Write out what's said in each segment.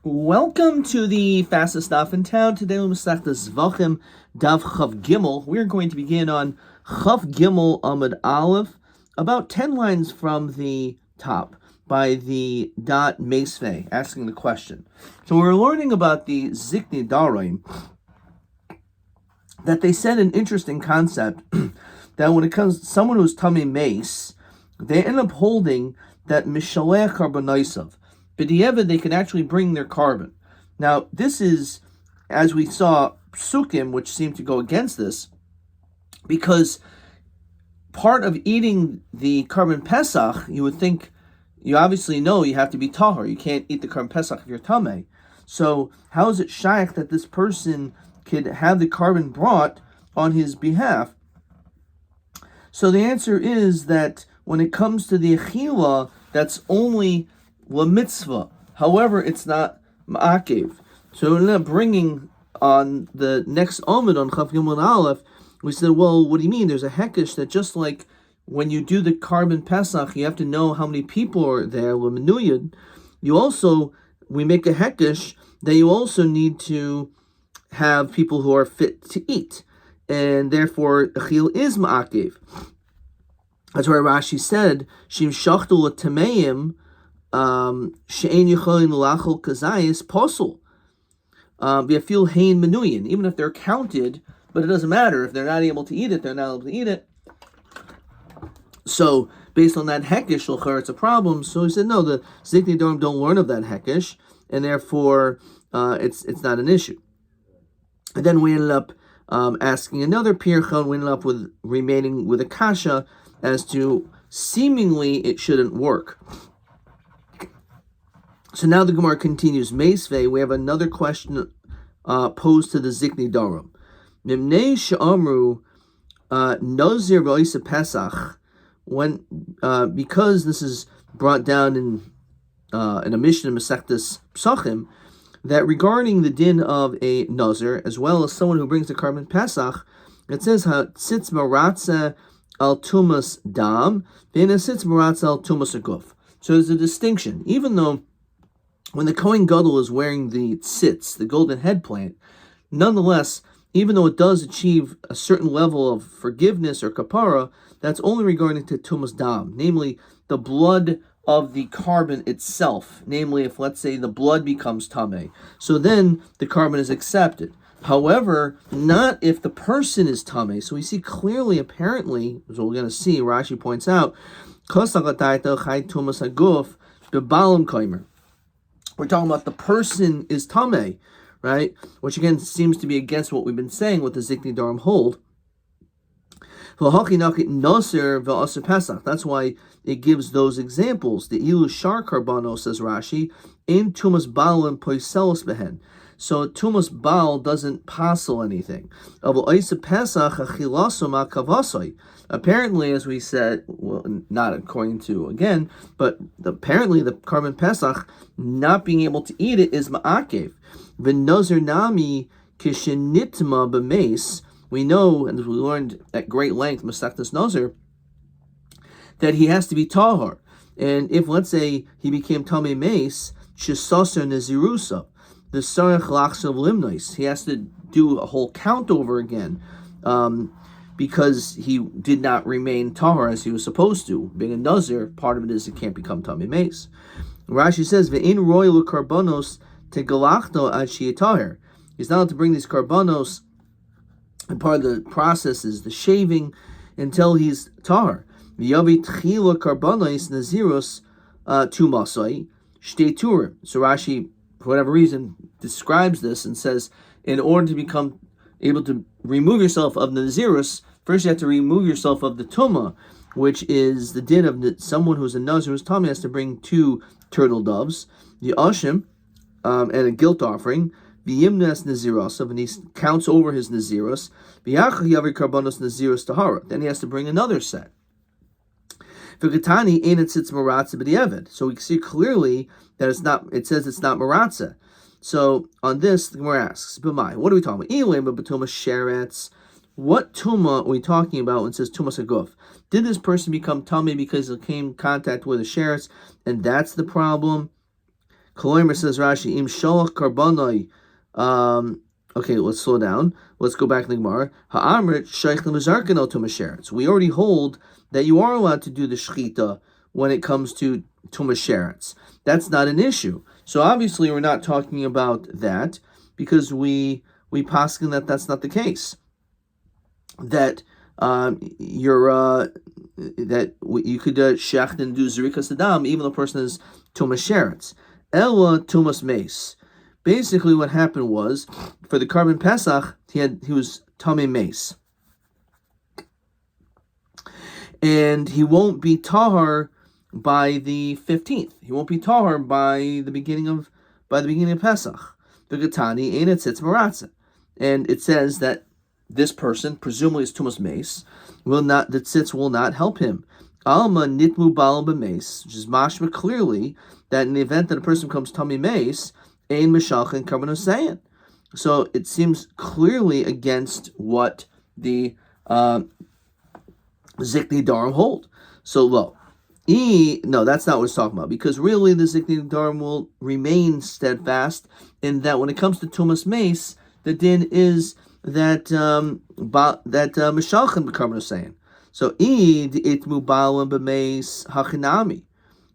Welcome to the fastest daf in town. Today we'll start the Zevachim Daf Chav Gimel. We're going to begin on Chav Gimel Amud Aleph, about 10 lines from the top, by the dot Meisvei, asking the question. So we're learning about the Zikni Darim, that they said an interesting concept, that when it comes to someone who's Tamei Mace, they end up holding that Mishalech Karbanaisav. B'diavad, they can actually bring their carbon. Now, this is, as we saw, psukim, which seem to go against this, because part of eating the carbon pesach, you would think, you obviously know you have to be tahor. You can't eat the carbon pesach if you're tamei. So how is it shaykh that this person could have the carbon brought on his behalf? So the answer is that when it comes to the achila, that's only la mitzvah. However, it's not ma'akev. So we ended up bringing on the next Amud on Chav Gimel Aleph. We said, well, what do you mean? There's a hekesh that just like when you do the carbon pesach, you have to know how many people are there. You also, we make a hekesh that you also need to have people who are fit to eat, and therefore achil is ma'akev. That's why Rashi said, Shim shachtu l'tameim she'en yicholim l'achol kazayis posel. V'afil hein menuyin. Even if they're counted, but it doesn't matter. If they're not able to eat it, they're not able to eat it. So, based on that hekesh, it's a problem. So he said, no, the Zikni Darim don't learn of that hekesh, and therefore it's not an issue. And then we ended up asking another pirchon. We ended up with remaining with a kasha as to seemingly it shouldn't work. So now the Gemara continues. Meisvei, we have another question posed to the Zikni Darim. Nimnei she'amru nozir v'oisa pesach. When because this is brought down in a Mishnah in Masechtas Psachim, that regarding the din of a nazir as well as someone who brings the carbon pesach, it says how sitz maratza al tumas dam, then sitz maratza al tumas aguf. So there's a distinction, even though when the Kohen Gadol is wearing the tzitz, the golden headplant, nonetheless, even though it does achieve a certain level of forgiveness or kapara, that's only regarding to tumas dam, namely the blood of the carbon itself. Namely, if let's say the blood becomes tamei, so then the carbon is accepted. However, not if the person is tamei. So we see clearly, apparently, as we're going to see, Rashi points out, we're talking about the person is tamei, right? Which again seems to be against what we've been saying, what the Zikni Darim hold. That's why it gives those examples. The ilu shar karbano, says Rashi, in tumas baal and poiselos behen. So tumas baal doesn't passel anything. Apparently, as we said, well, not according to again, but apparently the carbon pesach, not being able to eat it is ma'akev. V'nozer nami kishenitma b'meis. We know, and we learned at great length, Masechtas Nazir, that he has to be tahor. And if, let's say, he became Tamei Mace, Shesaser Nazirusa, the Sarach Lachsav Limnois, he has to do a whole count over again, because he did not remain tahor as he was supposed to. Being a Nazir, part of it is he can't become Tamei Mace. Rashi says, Ve'in royal karbanos tegalachto ad sheyatahir. He's not allowed to bring these karbanos, and part of the process is the shaving until he's tahor. V'yavi tchila karbanos naziros tumasai shtei turim. So Rashi, for whatever reason, describes this and says, in order to become able to remove yourself of the nazirus, first you have to remove yourself of the tuma, which is the din of someone who's a nazir who's tamei has to bring 2 turtle doves, the ashim, and a guilt offering. V'yimnas naziros, and he counts over his naziros. V'yachach yavi karbanos naziros tahara. Then he has to bring another set. V'gatani ain't sitz maratza b'diavad. So we see clearly that it's not. It says it's not maratza. So on this, the Gemara asks, "B'mai, what are we talking about? Elam b'tuma sheretz. What tuma are we talking about when it says tumas aguf? Did this person become tamei because he came in contact with a sheretz, and that's the problem?" Koloimer says Rashi, Im Sholach Karbonoi. Okay, let's slow down. Let's go back to the Gemara. Ha'amrit Shaykh Lemazarkin al Tumas Sheretz. We already hold that you are allowed to do the Shechita when it comes to Tumas Sheretz. That's not an issue. So obviously we're not talking about that because we poskin that that's not the case. That that you could shecht and do zerikas adam even though the person is tumas sheretz. Ella tumas mace. Basically, what happened was for the carbon pesach he was tamei mace, and he won't be tahar by the 15th. He won't be tahar by the beginning of Pesach. The Gatani ain't it sits maratza, and it says that this person, presumably is tumas mace, the tzitz will not help him. Alma nitmu bal b'mace, which is mashma clearly that in the event that a person becomes tummy mace, ein mishalch and karban osayin. So it seems clearly against what the zikni darim hold. So no, that's not what it's talking about, because really the zikni darim will remain steadfast in that when it comes to tumas mace, the din is that mishalchin b'karban osayin. So id itmu balam b'meis hachinami.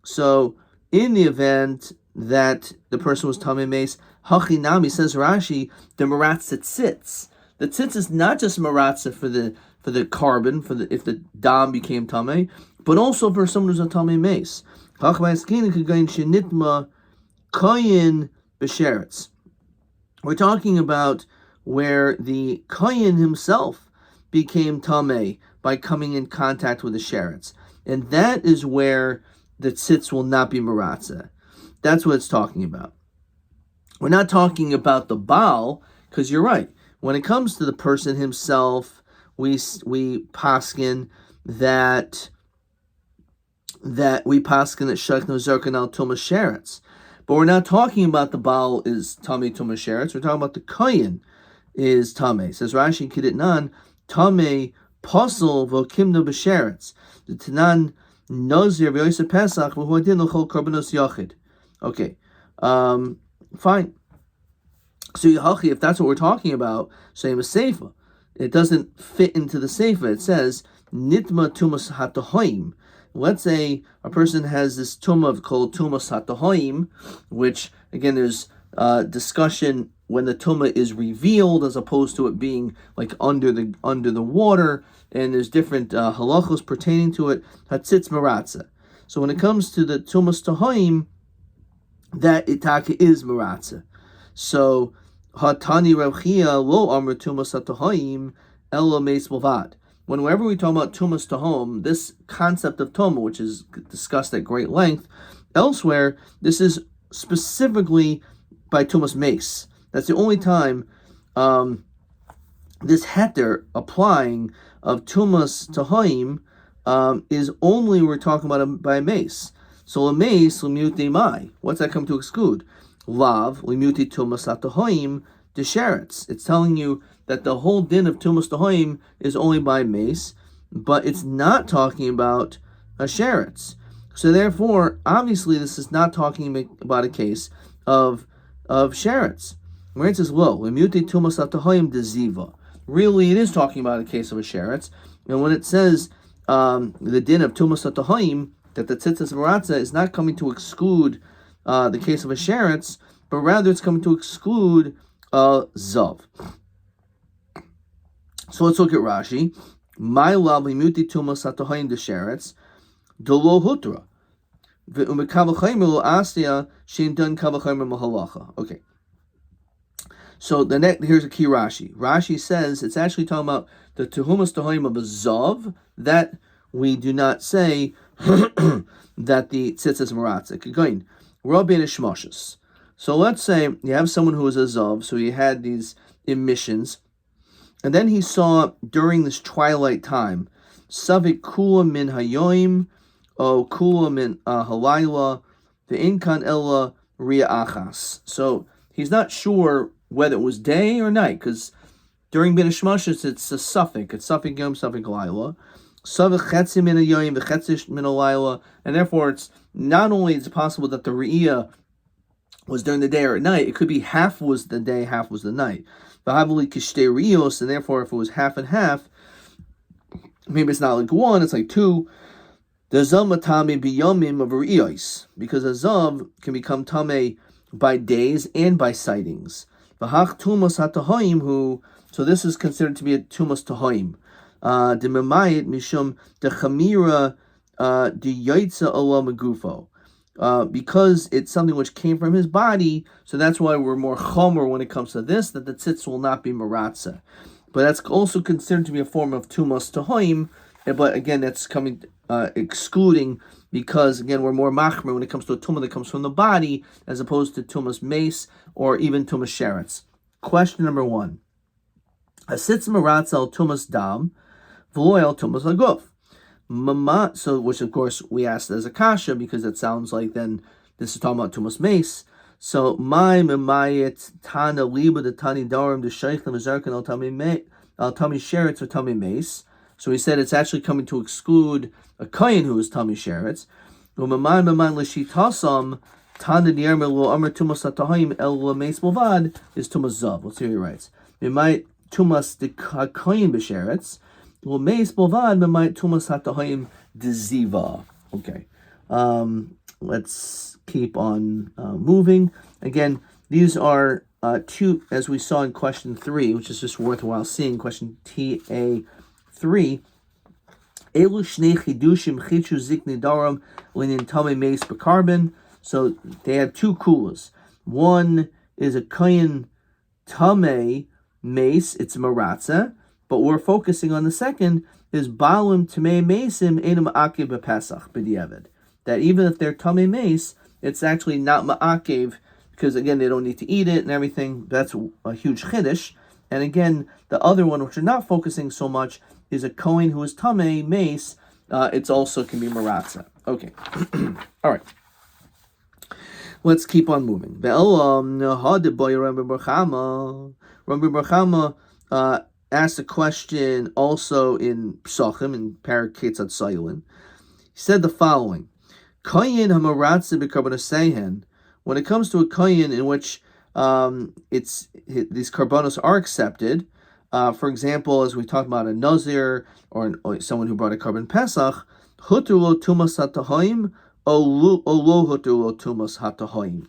So in the event that the person was tamei mace hachinami, says Rashi, the maratza tzitz. The tzitz is not just maratza for the carbon if the dam became tamei, but also for someone who's a tamei mace. Hachma'askin kagayin shenitma koyin b'sheretz. We're talking about where the koyin himself became tamei by coming in contact with the sheretz, and that is where the tzitz will not be maratza. That's what it's talking about. We're not talking about the baal, because you're right. When it comes to the person himself, we paskin that shach nozarkan al tumas sheretz, but we're not talking about the baal is tamei tumas sheretz. We're talking about the koyin is tamei. Says Rashi Kiditnan tamei Posel v'okimno b'sheretz. The Tanan Nozir v'Yosef Pesach v'huadin l'chol karbanos yachid. Okay, fine. So Yehachi, if that's what we're talking about, same as Seifa. It doesn't fit into the Seifa. It says Nitma tumas hatahoim. Let's say a person has this tumah called tumas hatahoim, which again there's discussion when the tumah is revealed as opposed to it being like under the water, and there's different halachos pertaining to it. Hatzitz maratza. So when it comes to the tumas tahoim, that itaka is maratza. So hatani Rav Chia lo amr tumas tahoim elo meis bavad. Whenever we talk about tumas tahom, this concept of tumah, which is discussed at great length elsewhere, this is specifically by tumas mace. That's the only time this heter applying of tumas tahoim is only we're talking about by a mace. So a mace limute mai. What's that come to exclude? Lav limute tumas tahoim desheretz. It's telling you that the whole din of tumas tahoim is only by mace, but it's not talking about a sheretz. So therefore, obviously, this is not talking about a case of sheretz. Where it says, "Lo limute tumas tahoim deziva." Really, it is talking about a case of a sheretz. And when it says the din of tumas tahoim, that the tzitzis maratza is not coming to exclude the case of a sheretz, but rather it's coming to exclude zav. So let's look at Rashi. My lav limuti tumas tahoim de sheretz delo hutra ve'umekavachayim lo asya shein done kavachayim mahalacha. Okay. So here's a key Rashi. Rashi says it's actually talking about the tuhumas tahoim of a zav, that we do not say that the tzitzis maratza. Going Rabbi Nishmashus. So let's say you have someone who is a zav, so he had these emissions, and then he saw during this twilight time, savik kula min hayoim, o kula min halayla, the inkan ella ria achas. So he's not sure whether it was day or night, because during Ben Ishmashis it's a suffix. It's suffix yom, suffix laila. Suffix chetzi min hayoim, v'chetzi min halayla, and therefore it's not only is it possible that the re'iyah was during the day or at night. It could be half was the day, half was the night. And therefore, if it was half and half, maybe it's not like one, it's like two. The zav matame biyomim of re'iyos, because a zav can become tame by days and by sightings. V'hach tumas hatahoim who, so this is considered to be a tumas tahoim. The memayit mishum the chamira the yaitza ola megufo. Because it's something which came from his body, so that's why we're more chomer when it comes to this, that the tzitz will not be maratza. But that's also considered to be a form of tumas tahoim, but again, that's coming excluding, because again, we're more machmer when it comes to a tumah that comes from the body, as opposed to tumas mace or even tumas sheretz. Question number 1. Hasitz maratza al tumas dam, v'lo al tumas haguf. So, which of course we asked as a kasha, because it sounds like then this is talking about tumas mace. So my memayit tana liba the tani darim the sheichlim azarkan al tami sheretz or tami mace. So he said it's actually coming to exclude a kohen who is tami sheretz. Umaman l'shitasam tana niyarmel lo amar tumas atahim el mace movad is tumas zav. Let's see what he writes. Mimayit tumas the kohen b'sheretz. Well, meis bovad might tumas hatahim deziva. Okay, let's keep on moving. Again, these are two, as we saw in question 3, which is just worthwhile seeing. Question TA3. Elu shnei chidushim chichu zikni daram linin tame meis bekarbon. So they have 2 kulas. One is a kohen tame mace. It's maratza. But we're focusing on the second, is balim tamei mesim enum ma'akev b'pesach b'diavad. That even if they're tamei mace, it's actually not ma'akev, because again, they don't need to eat it and everything. That's a huge chiddush. And again, the other one, which we're not focusing so much, is a kohen who is tamei mace. It's also can be maratza. Okay. All right. Let's keep on moving. Rabbi Barchama asked a question also in Psachim, in Parak Ketzad Sayilin. He said the following: Koyin hamaratze b'karbonos, when it comes to a koyin in which these karbonos are accepted, for example, as we talked about a nazir or someone who brought a carbon pesach, hutu lo tumas hatahoim o lo hutu lo tumas hatahoim.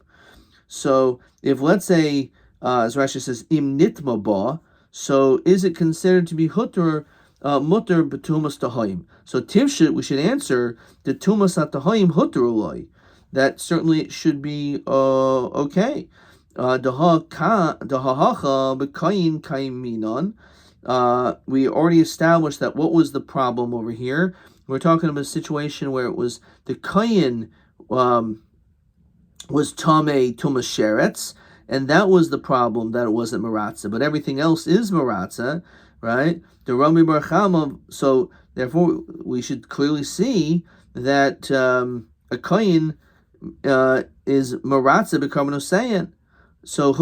So if, let's say, as Rashi says, im nitma ba, so is it considered to be mutter b'tumas tahoim? So tivshit, we should answer the tumas hatahoim hutter uloi. That certainly should be okay. We already established that what was the problem over here. We're talking about a situation where it was the kayin was tamei tumas sheretz, and that was the problem, that it wasn't maratza. But everything else is maratza, right? The Rabbi Barchama. So therefore, we should clearly see that a kayin is maratza b'karbonos. So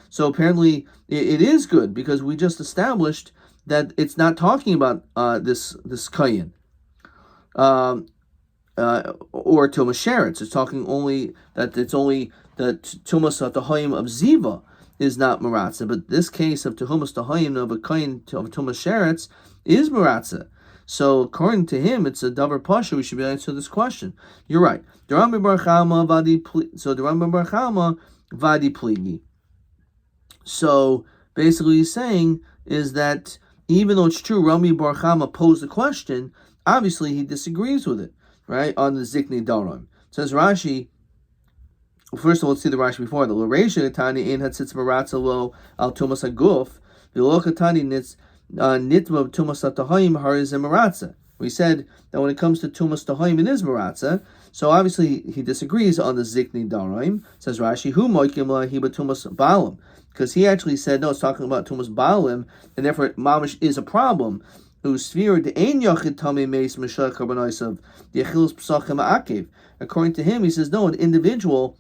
so apparently it is good, because we just established that it's not talking about this kayin or tumas sheretz. It's talking only that tumas tahayim of ziva is not maratza, but this case of tumas tahayim of a kayin of tumas sheretz is maratza. So according to him, it's a davar pasha. We should be able to answer this question. You're right. So the Rambam Barchama vadi pligi. So basically, he's saying is that even though it's true, Rabbi Barchama posed the question, obviously he disagrees with it, right? On the zikni daram. Says Rashi. First of all, let's see the Rashi before the L'reisha Tani in hatzitz maratza lo al tumas haguf v'lo Tani nitz. Nitma tumas tahayim hariz maratza. We said that when it comes to tumas tahayim, it is maratza. So obviously he disagrees on the zikni daraim. Says Rashi, who moikim lahiba tumas balim, because he actually said no, it's talking about tumas balim, and therefore mamish is a problem. Whose sphere the ein yachid tamei meis mishach karbonosav the achilus psachim akev. According to him, he says no, an individual.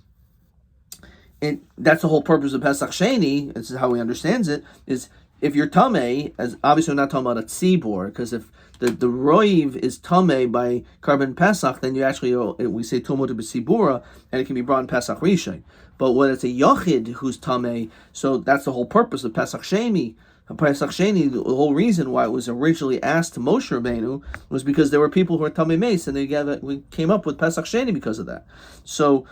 And that's the whole purpose of Pesach Sheni. This is how he understands it. Is if you're tamei, as obviously we're not talking about a tzibor, because if the roiv is tameh by carbon pesach, then you actually we say tumah to b'sibura, and it can be brought in pesach rishon. But when it's a yachid who's tameh, so that's the whole purpose of pesach sheni. Pesach sheni, the whole reason why it was originally asked to Moshe Rabbeinu was because there were people who were tameh meis, and we came up with pesach sheni because of that. So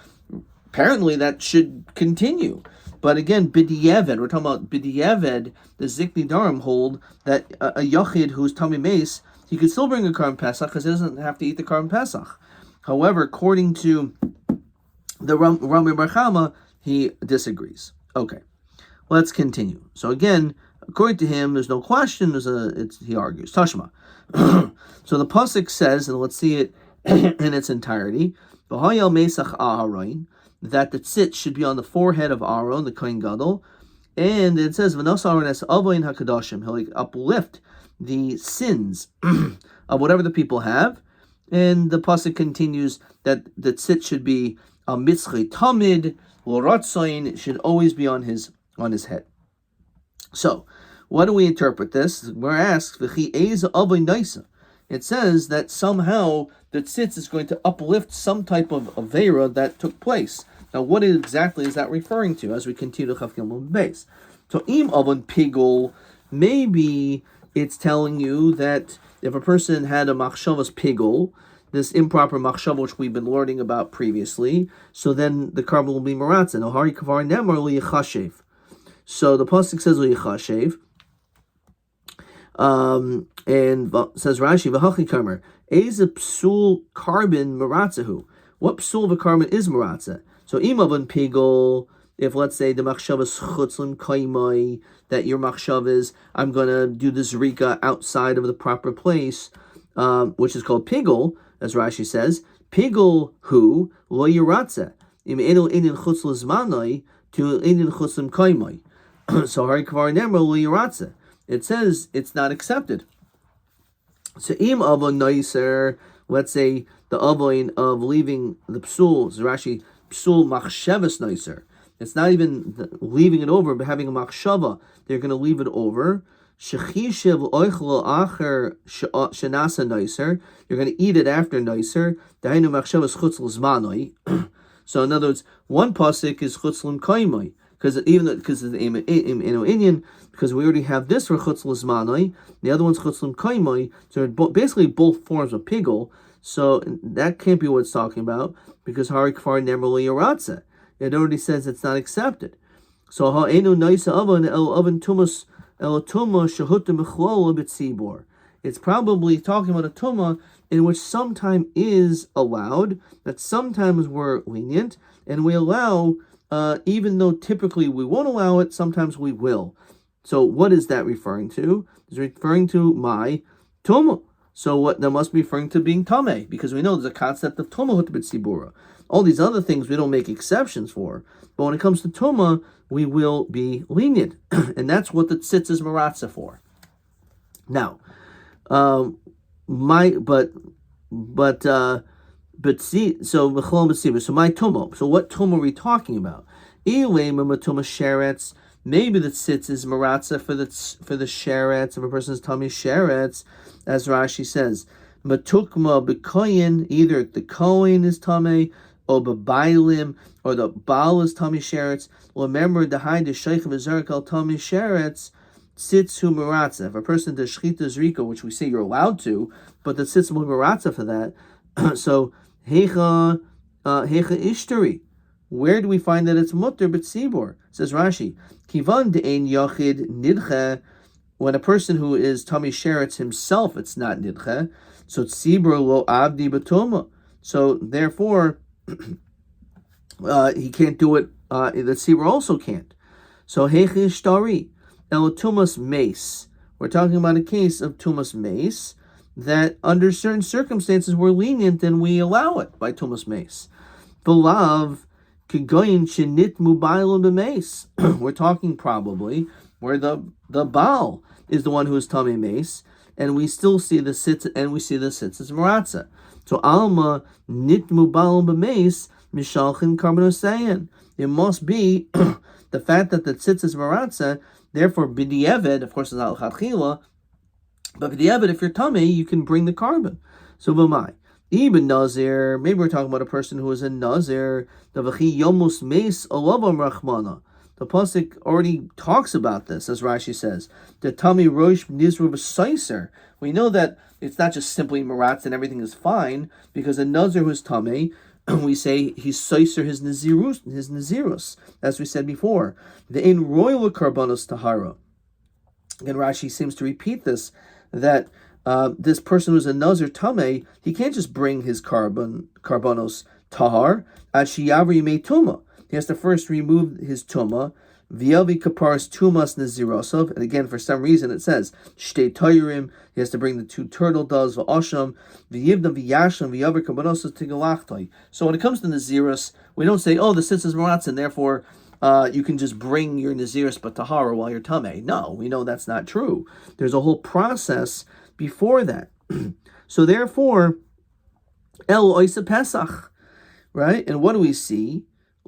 apparently that should continue. But again, b'di'eved, we're talking about b'di'eved, the Zikni Darim hold that a yachid who's tameh meis, he could still bring a carbon pesach because he doesn't have to eat the carbon pesach. However, according to the Rabbi Bar Chama, he disagrees. Okay, let's continue. So again, according to him, there's no question. He argues. Tashma. So the pasuk says, and let's see it in its entirety. V'hayal mesach aharon, that the tzitz should be on the forehead of Aaron, the Kohen Gadol, and it says v'nos Aaron es avoin hakadashim. He'll uplift the sins of whatever the people have, and the pasuk continues that the tzitz should be a mitzchay tamid l'ratzayin. It should always be on his head. So, what do we interpret this? We're asked v'chi eza avoin naisa. It says that somehow the tzitz is going to uplift some type of avera that took place. Now, what exactly is that referring to as we continue to Chaf Gimel base? So, im avon pigul, maybe it's telling you that if a person had a machshavas pigul, this improper machshava which we've been learning about previously, so then the carbon will be maratza. Now, hari kavar nemar liyachashev. So the pasuk says liyachashev, and says Rashi v'hachi kamer eze psul carbon maratzahu. What psul of a carbon is maratza? So imavon pigul, if let's say the machshava is chutzlim kaimai, that your machshava is I'm gonna do the zrika outside of the proper place, which is called pigul, as Rashi says, pigul hu lo yiratza im enul inin chutz lezmanai to inin chutzlim kaimai. So hari kvar nemra lo yiratza. It says it's not accepted. So im avon noiser, let's say the avoin of leaving the psul, Rashi psul machshavas noiser. It's not even leaving it over, but having a machshava. They're going to leave it over. Shechishev oichlo acher shenasa noiser. You're going to eat it after noiser. Dainu machshavas chutz l'zmanoi. So in other words, one pasuk is chutz l'mkaimoi. Because of the Indian, because we already have this for chutz l'zmanoi, the other one's chutz l'mkaimoi, so basically both forms of pigul. So that can't be what it's talking about, because hari kfar nemer lo yaratze. It already says it's not accepted. So ha'enu naisa avon el avon tumas el tuma shahuta mechlol b'tzibor. It's probably talking about a tuma in which sometime is allowed, that sometimes we're lenient, and we allow. Even though typically we won't allow it, sometimes we will. So what is that referring to? It's referring to my tumah. So what that must be referring to being tameh, because we know there's a concept of tumah b'tzibura. All these other things we don't make exceptions for, but when it comes to tumah, we will be lenient, and that's what the tzitz is maratza for. Now, so my tumah. So what tumah are we talking about? Maybe the tzitz is maratza for the sheretz of a person's tummy sheretz, as Rashi says. Matukma b'koyin, either the kohen is tameh, or b'bailim, or the baal is tummy sheretz. Remember the high the sheikh of al tummy sheretz. Tzitz hu maratza. If a person does shchita zrika, which we say you're allowed to, but the tzitz will maratza for that. So Hecha ishtari. Where do we find that it's mutter b'tzibor? Says Rashi, Kivan de'ein yachid nidche. When a person who is tummy sheretz himself, it's not nidche. So tzibor lo abdi b'tuma. So therefore, he can't do it. The tzibor also can't. So hecha ishtari el tumas mace. We're talking about a case of tumas mace, that under certain circumstances we're lenient and we allow it by tumas mace. V'lav kigoyin shenit mubayilun b'mace. We're talking probably where the baal is the one who is tummy mace, and we still see the sitz, and we see the sitz as maratza. So alma nit mubayilun b'mace mishalchin karbonosayan. It must be the fact that the sitz is maratza. Therefore, b'di'eved, of course, is al chachila. But if you're tummy, you can bring the carbon. So v'mai. Even Nazir, maybe we're talking about a person who is a Nazir. The Yomus Mace Alavam Rachmana. The pasuk already talks about this, as Rashi says. The tummy roish nizru b'saiser. We know that it's not just simply maratz and everything is fine, because a Nazir who's tummy, we say he's saiser his nazirus, as we said before. The in royal karbanos tahara. And Rashi seems to repeat this, that this person who's a Nazir Tameh, he can't just bring his karbanos tahar, ashiyavri me tuma. He has to first remove his tuma, viavi kaparas tumas nazirosov, and again, for some reason it says, shtei toyrim, he has to bring the 2 turtle doves, v'asham, v'yivdam v'yasham, v'yavar karbanosas tigalachtai. So when it comes to Nazirus, we don't say, oh, the sitz is maratz, and therefore you can just bring your Nazirus Batahara while you're Tameh. No, we know that's not true. There's a whole process before that. So therefore, El Oisa Pesach, right? And what do we see?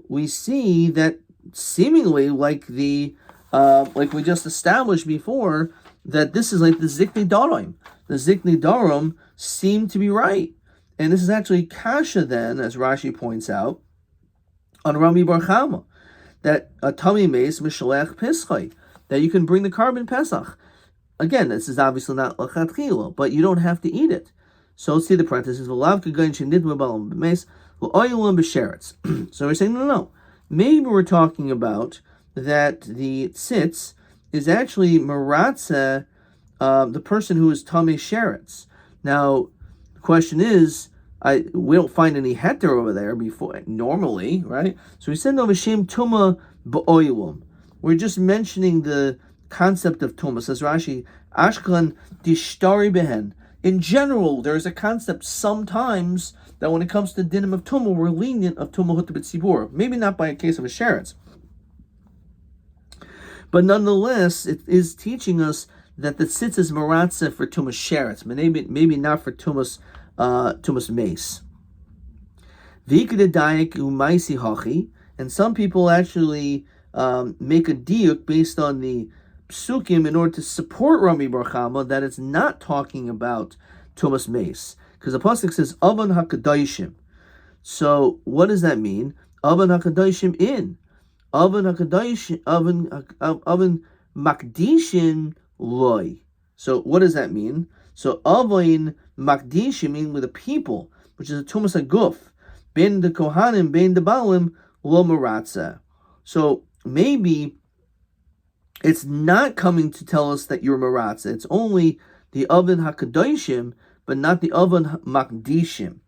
We see that seemingly like like we just established before, that this is like the Zikni Darim. The Zikni Darim seem to be right. And this is actually Kasha then, as Rashi points out, on Rami Bar Chama, that a tummy mace mishalech pischai, that you can bring the carbon Pesach. Again, this is obviously not lachatchila, but you don't have to eat it. So let's see the parentheses. So we're saying no. Maybe we're talking about that the tzitz is actually maratza, the person who is tummy sheretz. Now, the question is, we don't find any heter over there before normally, right? So we said no v'shem tuma ba'oilum. We're just mentioning the concept of tuma. Says Rashi, ashkan dishtari behen. In general, there is a concept sometimes that when it comes to dinim of tuma, we're lenient of tuma hutah b'tzibur. Maybe not by a case of a sheretz, but nonetheless, it is teaching us that the tzitz is maratza for tumas sheretz, maybe not for tumas mace. And some people actually make a diuk based on the psukim in order to support Rami Bar Chama that it's not talking about tumas mace, because the pasuk says avan hakadashim. So what does that mean? Avan hakadashim in avan hakadashim avan makdishin loy. So what does that mean? So avain makdishim mean with the people, which is a tumas aguf, ben the kohanim, ben the balim, lo maratza. So maybe it's not coming to tell us that you're maratza. It's only the oven hakadoshim, but not the oven makdishim.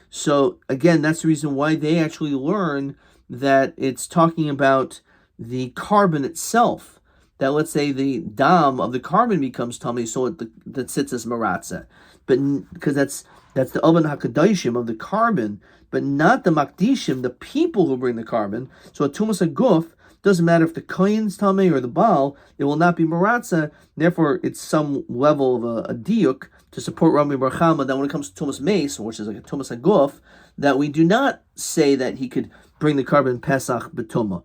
So again, that's the reason why they actually learn that it's talking about the carbon itself. That let's say the dam of the carbon becomes tummy, so that sits as maratza, but because that's the oven hakadoshim of the carbon, but not the makdishim, the people who bring the carbon. So a tumas aguf doesn't matter if the kohen's tummy or the baal, it will not be maratza. Therefore, it's some level of a diuk to support Rami Bar Chama that when it comes to tumas mace, which is like a tumas aguf, that we do not say that he could bring the carbon pesach betuma.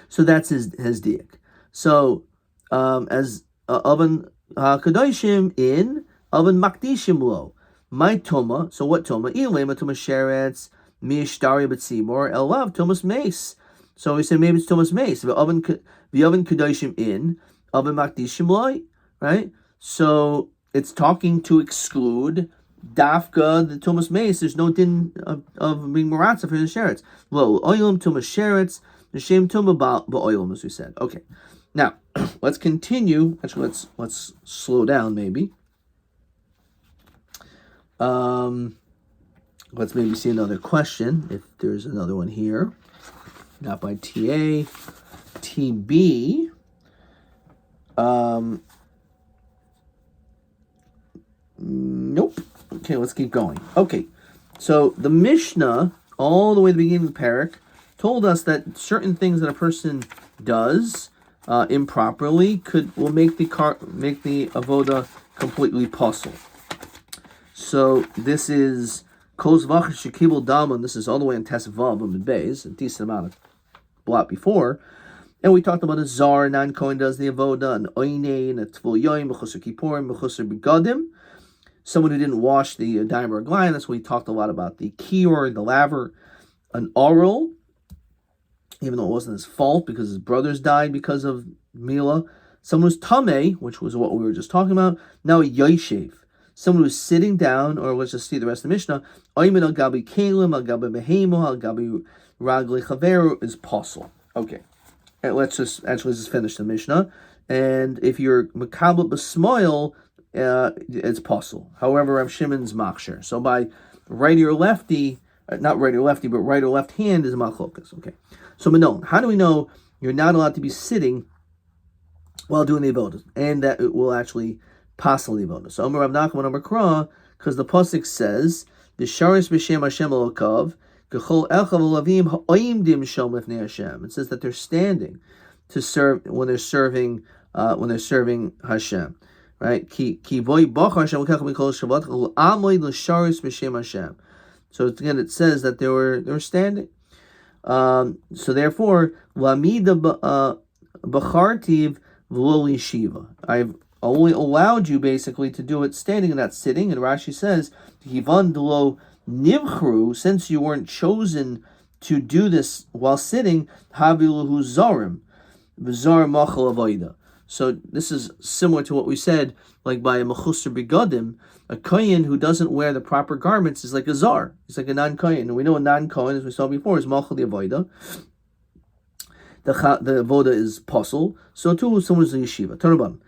So that's his diak. So as oven kadoshim in oven makdishim lo my tuma. So what tuma? Ilema tuma sheretz mishtari b'tzibor elav tumas mace. So we say maybe it's tumas mace. The oven kadoshim in oven makdishim lo, right? So it's talking to exclude dafka the tumas mace. There's no din of being maratza for the sheretz. Lo oilam tumas sheretz. The shem tumah ba'oilam, as we said. Okay, now let's continue. Actually, let's slow down maybe. Let's maybe see another question if there's another one here. Not by TA, TB. Nope. Okay, let's keep going. Okay, so the Mishnah, all the way to the beginning of the parak, told us that certain things that a person does improperly will make the avoda completely puzzle. So this is kol zvach shekibul daman. This is all the way in Tes Vav of Beis, a decent amount of blot before. And we talked about a zar, non-Kohen does the avoda, an oinein, a tvul yoim, mechusar kippurim, mechusar begadim. Someone who didn't wash the daim or gline. That's when we talked a lot about the kior, the laver, an oral, even though it wasn't his fault because his brothers died because of Mila. Someone who's tameh, which was what we were just talking about. Now a yoshev, someone who's sitting down, or let's just see the rest of the Mishnah. Oimen al gabi kalim, al gabi behemo, al gabi ragli chaveru is possible. Okay, and let's just finish the Mishnah. And if you're makabel b'smoil, it's possible. However, Rav Shimon's machsher. So by righty or lefty, not right or lefty, but right or left hand is machlokas. Okay. So Manon, how do we know you're not allowed to be sitting while doing the avodah, and that it will actually passel the avodah? So Omer Rav Nachman Omer Kra, because the pasuk says B'sharis b'shem Hashem Elokav Gechol Elchav Olavim Ha'oimdim Shom Lifnei Hashem. It says that they're standing to serve when they're serving Hashem. Right? Ki voy bach Hashem Lekach Mikol Shabbat Amoid L'sharis b'shem Hashem. So again, it says that they were standing. So therefore, Lamida Bachartiv V'lo Shiva. I've only allowed you basically to do it standing and not sitting. And Rashi says, Hivan Delo Nivchru, since you weren't chosen to do this while sitting, Haviluhu Zarim, V'zar Machal Avoida. So this is similar to what we said, like by a mechusar begadim, a kohen who doesn't wear the proper garments is like a zar. He's like a non-kohen. And we know a non-kohen, as we saw before, is machal avoda. The avoda is pasul. So too, someone is a yeshiva. Turn about.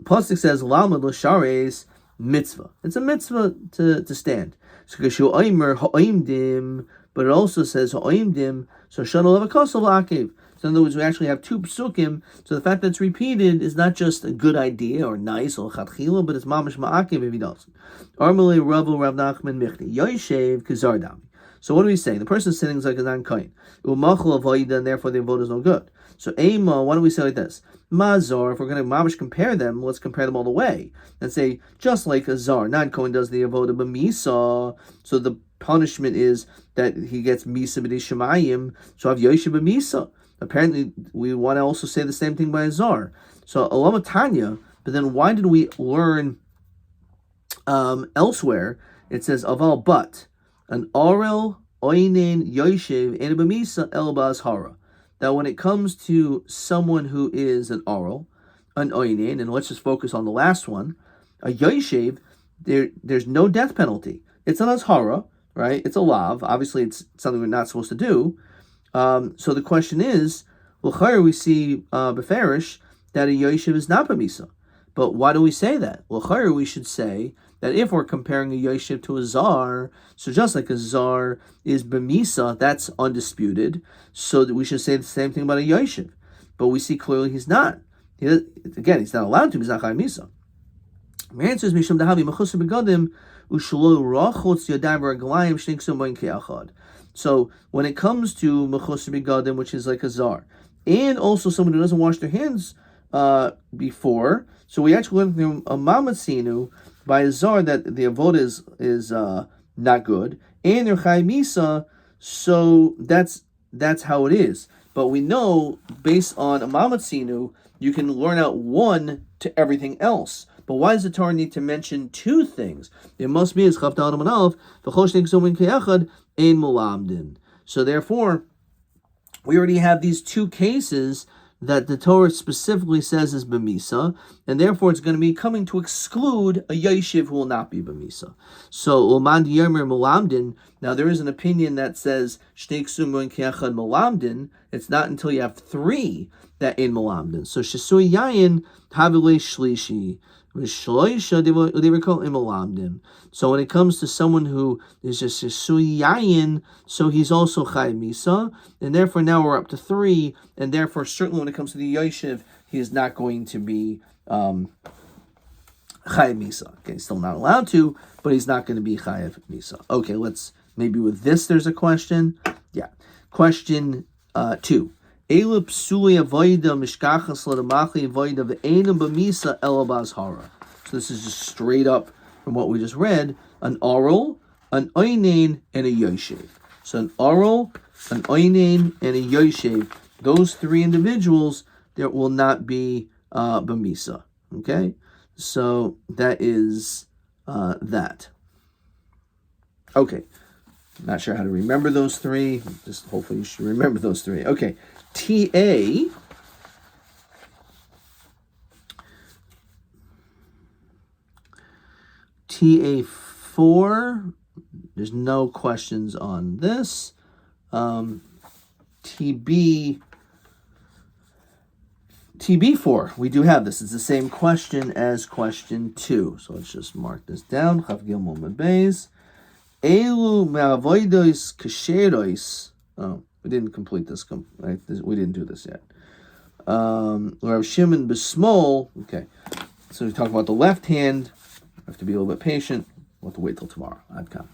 Pasuk says, Lamad l'shares mitzvah. It's a mitzvah to stand. So kashu oimer ha'oimdim, but it also says ha'oimdim, so shana levakosel v'akev. So in other words, we actually have two psukim. So the fact that it's repeated is not just a good idea or nice or chatchila, but it's mamash ma'akev if he doesn't. Armele Ravu Rav Nachman Michni Yoshev Kazardami. So what do we say? The person sitting is like a non-kohen. Umachal avoida, and therefore the avodah is no good. So Ema, why don't we say like this? Mazar, if we're going to mamash compare them, let's compare them all the way and say just like a zar, non-kohen does the avodah b'misa. So the punishment is that he gets misa b'di shemayim. So have Yoshev b'misa. Apparently, we want to also say the same thing by a zar. So, Alama Tanya, but then why did we learn elsewhere? It says, Aval but, an Arel, Oinen, Yoshev, and Bamisa, Elbaz Hara. That when it comes to someone who is an Arel, an Oinen, and let's just focus on the last one, a Yoshev, there's no death penalty. It's an Azhara, right? It's a lav. Obviously, it's something we're not supposed to do. So the question is, l'chayr we see beferish that a yoshev is not b'misa. But why do we say that? L'chayr we should say that if we're comparing a yoshev to a zar, so just like a zar is b'misa, that's undisputed. So that we should say the same thing about a yoshev. But we see clearly he's not. Again, he's not allowed to. He's not chay misa. My answer is mishum dahavi mechusar begadim u'shlo rachotz yadayim v'raglayim shniksum boin ke'achad. So when it comes to mechusar begadim, which is like a zar, and also someone who doesn't wash their hands before, so we actually learned from a mamatzinu by a zar that the avodah is not good, and they're chay misa, so that's how it is. But we know based on a mamatzinu, you can learn out one to everything else. But why does the Torah need to mention two things? It must be as Chav Daled Amud Aleph, v'chol shnei ksumim ke'echad ein mulamdin. So therefore, we already have these two cases that the Torah specifically says is b'misa, and therefore it's going to be coming to exclude a yoshev who will not be b'misa. So Uman Yomer mulamdin. Now there is an opinion that says shnei ksumim ke'echad mulamdin. It's not until you have three that ein mulamdin. So shisui yayin havilei shlishi. So when it comes to someone who is just a suyayin, so he's also chay misa, and therefore now we're up to three, and therefore certainly when it comes to the yoshev, he is not going to be chay misa. Okay, he's still not allowed to, but he's not going to be chay misa. Okay, maybe with this there's a question. Yeah, question 2. So this is just straight up from what we just read: an oral, an oinen, and a yoshev. So an oral, an oinen, and a yoshev. those three individuals, there will not be b'misa. Okay, so that is that. Okay, not sure how to remember those three. Just hopefully you should remember those three. Okay, TA. TA4, there's no questions on this. TB4, we do have this. It's the same question as question 2. So let's just mark this down. Chav Gimel Mem Beis. Elu me'avodos kasheros. Oh, we didn't complete this. We didn't do this yet. Rav Shimon B'Smol. Okay, so we talk about the left hand. We have to be a little bit patient. We'll have to wait till tomorrow. Adkan.